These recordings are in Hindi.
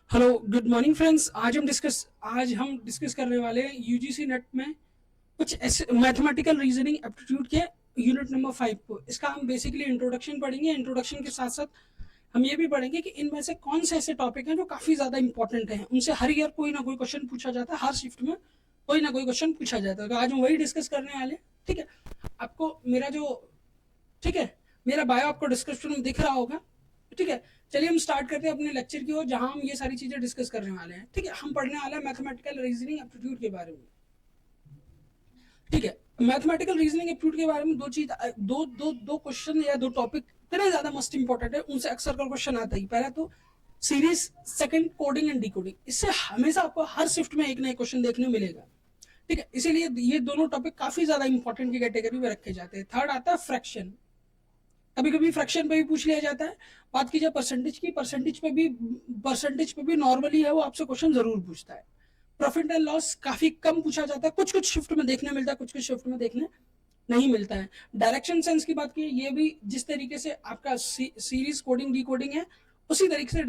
Hello good morning friends. आज हम डिस्कस करने वाले हैं यूजीसी नेट में कुछ ऐसे मैथमेटिकल रीजनिंग एप्टीट्यूड के यूनिट नंबर 5 को। इसका हम बेसिकली इंट्रोडक्शन पढ़ेंगे। इंट्रोडक्शन के साथ साथ हम ये भी पढ़ेंगे कि इनमें से कौन से ऐसे टॉपिक हैं जो काफ़ी ज़्यादा इंपॉर्टेंट हैं, उनसे हर ईयर कोई ना कोई क्वेश्चन पूछा जाता है, हर शिफ्ट में कोई ना कोई क्वेश्चन पूछा जाता है। तो आज हम वही डिस्कस करने वाले हैं। ठीक है, आपको मेरा जो ठीक है मेरा बायो आपको डिस्क्रिप्शन में दिख रहा होगा। ठीक है, चलिए हम स्टार्ट करते हैं अपने लेक्चर की ओर, जहां हम ये सारी चीजें डिस्कस करने वाले हैं। ठीक है, हम पढ़ने वाले हैं मैथमेटिकल रीजनिंग एप्टीट्यूड के बारे में। ठीक है, मैथमेटिकल रीजनिंग एप्टीट्यूड के बारे में दो चीज दो दो दो क्वेश्चन या दो टॉपिक इतने ज्यादा मोस्ट इंपॉर्टेंट है, उनसे अक्सर का क्वेश्चन आता ही। पहला तो series, second coding and decoding. इससे हमेशा आपको हर शिफ्ट में एक नया क्वेश्चन देखने को मिलेगा। ठीक है, इसीलिए ये दोनों टॉपिक काफी ज्यादा इंपॉर्टेंट की कैटेगरी में रखे जाते हैं। थर्ड आता है फ्रैक्शन। कभी कभी फ्रैक्शन पे भी पूछ लिया जाता है। बात की जाए परसेंटेज की, परसेंटेज पे भी नॉर्मली है वो आपसे क्वेश्चन जरूर पूछता है। प्रॉफिट एंड लॉस काफी कम पूछा जाता है, कुछ कुछ शिफ्ट में देखने मिलता है, कुछ कुछ शिफ्ट में देखने नहीं मिलता है। डायरेक्शन सेंस की बात की, ये भी जिस तरीके से आपका सीरीज कोडिंग डिकोडिंग है, उसी तरीके से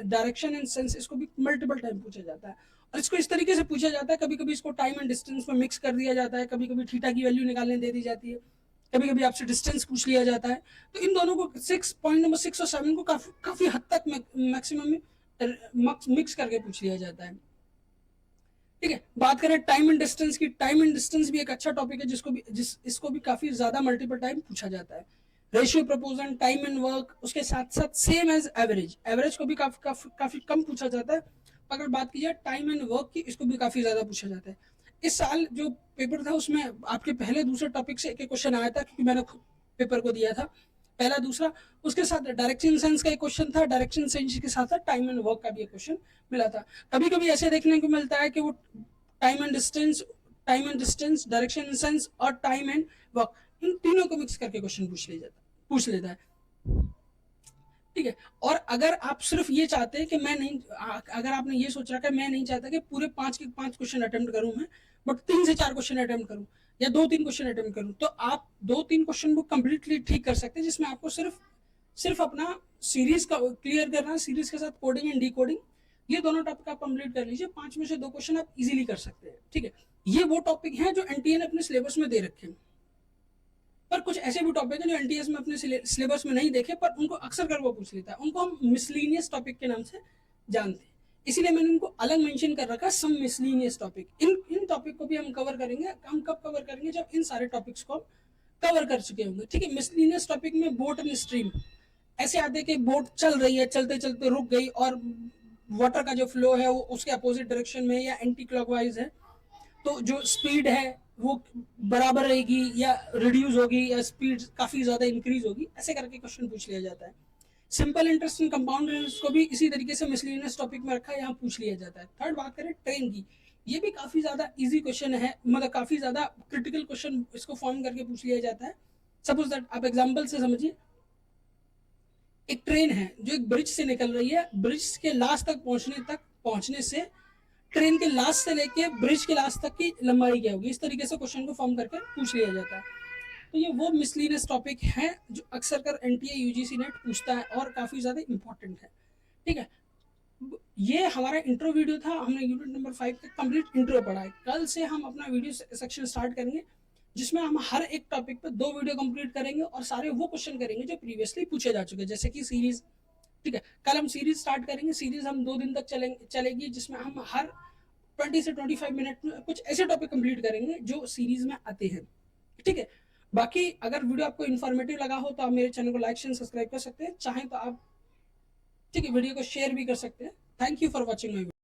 डायरेक्शन एंड सेंस इसको भी मल्टीपल टाइम पूछा जाता है। और इसको इस तरीके से पूछा जाता है, कभी कभी इसको टाइम एंड डिस्टेंस में मिक्स कर दिया जाता है, कभी कभी थीटा की वैल्यू निकालने दे दी जाती है, कभी कभी आपसे डिस्टेंस पूछ लिया जाता है। तो इन दोनों को पॉइंट नंबर 6 और 7 को काफी हद तक मैक्सिमम में मिक्स करके पूछ लिया जाता है। ठीक है, बात करें टाइम एंड डिस्टेंस की, टाइम एंड डिस्टेंस भी एक अच्छा टॉपिक है इसको भी काफी ज्यादा मल्टीपल टाइम पूछा जाता है। रेशियो प्रपोजन, टाइम एंड वर्क, उसके साथ साथ सेम एज एवरेज, एवरेज को भी काफी कम पूछा जाता है। अगर बात की जाए टाइम एंड वर्क की, इसको भी काफी ज्यादा पूछा जाता है। इस साल जो पेपर था उसमें आपके पहले दूसरे टॉपिक से एक एक क्वेश्चन आया था, क्योंकि मैंने पेपर को दिया था पहला दूसरा। उसके साथ डायरेक्शन सेंस का एक क्वेश्चन था, डायरेक्शन सेंस के साथ साथ टाइम एंड वर्क का भी एक क्वेश्चन मिला था। कभी कभी ऐसे देखने को मिलता है कि वो time and distance, direction sense और टाइम एंड वर्क, इन तीनों को मिक्स करके क्वेश्चन पूछ लेता है। ठीक है, और अगर आप सिर्फ ये चाहते हैं कि मैं नहीं, अगर आपने ये सोच रखा है मैं नहीं चाहता कि पूरे 5 के 5 क्वेश्चन अटेम्प्ट करूं मैं, बट 3 से 4 क्वेश्चन अटेम्प्ट करूं या 2-3 क्वेश्चन अटेम्प्ट करूं, तो आप 2-3 क्वेश्चन को कंप्लीटली ठीक कर सकते हैं, जिसमें आपको सिर्फ सिर्फ अपना सीरीज का क्लियर करना है। सीरीज के साथ कोडिंग एंड डिकोडिंग, ये दोनों टॉपिक आप कंप्लीट कर लीजिए, 5 में से 2 क्वेश्चन आप इजीली कर सकते हैं। ठीक है, ये वो टॉपिक हैं जो एनटीए ने अपने सिलेबस में दे रखे हैं। पर कुछ ऐसे भी टॉपिक हैं जो एनटीएस में अपने सिलेबस में नहीं देखे, पर उनको अक्सर कर वो पूछ लेता है, उनको हम मिसलीनियस टॉपिक के नाम से जानते हैं। इसीलिए मैंने उनको अलग मेंशन कर रखा है, सम मिसलीनियस टॉपिक। इन टॉपिक को भी हम कवर करेंगे। हम कब कवर करेंगे? जब इन सारे टॉपिक्स को कवर कर चुके होंगे। ठीक है, मिसलीनियस टॉपिक में बोट एंड स्ट्रीम ऐसे आते कि बोट चल रही है, चलते चलते रुक गई, और वाटर का जो फ्लो है वो उसके अपोजिट डायरेक्शन में या एंटी क्लॉकवाइज है, तो जो स्पीड है वो बराबर रहेगी या रिड्यूस होगी, या स्पीड काफी ज्यादा इंक्रीज होगी, ऐसे करके क्वेश्चन पूछ लिया जाता है। Simple interest and compound interest को भी इसी तरीके से मिसलेनियस टॉपिक में रखा है, यहाँ पूछ लिया जाता है। थर्ड बात करें ट्रेन की, ये भी काफी ज्यादा इजी क्वेश्चन है, मतलब काफी ज्यादा क्रिटिकल क्वेश्चन इसको फॉर्म करके पूछ लिया जाता है। सपोज दैट, आप एग्जाम्पल से समझिए, एक ट्रेन है जो एक ब्रिज से निकल रही है, ब्रिज के लास्ट तक पहुंचने से ट्रेन के लास्ट से लेके ब्रिज के लास्ट तक की लंबाई क्या होगी, इस तरीके से क्वेश्चन को फॉर्म करके पूछ लिया जाता है। तो ये वो मिसलीनियस टॉपिक है जो अक्सर कर एनटीए यूजीसी नेट पूछता है और काफी ज्यादा इंपॉर्टेंट है। ठीक है, ये हमारा इंट्रो वीडियो था। हमने यूनिट नंबर 5 का कंप्लीट इंट्रो पढ़ा है। कल से हम अपना वीडियो सेक्शन स्टार्ट करेंगे, जिसमें हम हर एक टॉपिक पे 2 वीडियो कंप्लीट करेंगे और सारे वो क्वेश्चन करेंगे जो प्रीवियसली पूछे जा चुके हैं, जैसे कि सीरीज। ठीक है, कल हम सीरीज स्टार्ट करेंगे। सीरीज हम 2 दिन तक चलेगी, जिसमें हम हर 20 से 25 मिनट में कुछ ऐसे टॉपिक कंप्लीट करेंगे जो सीरीज में आते हैं। ठीक है, बाकी अगर वीडियो आपको इन्फॉर्मेटिव लगा हो तो आप मेरे चैनल को लाइक शेयर सब्सक्राइब कर सकते हैं, चाहें तो आप ठीक है वीडियो को शेयर भी कर सकते हैं। Thank you for watching my video.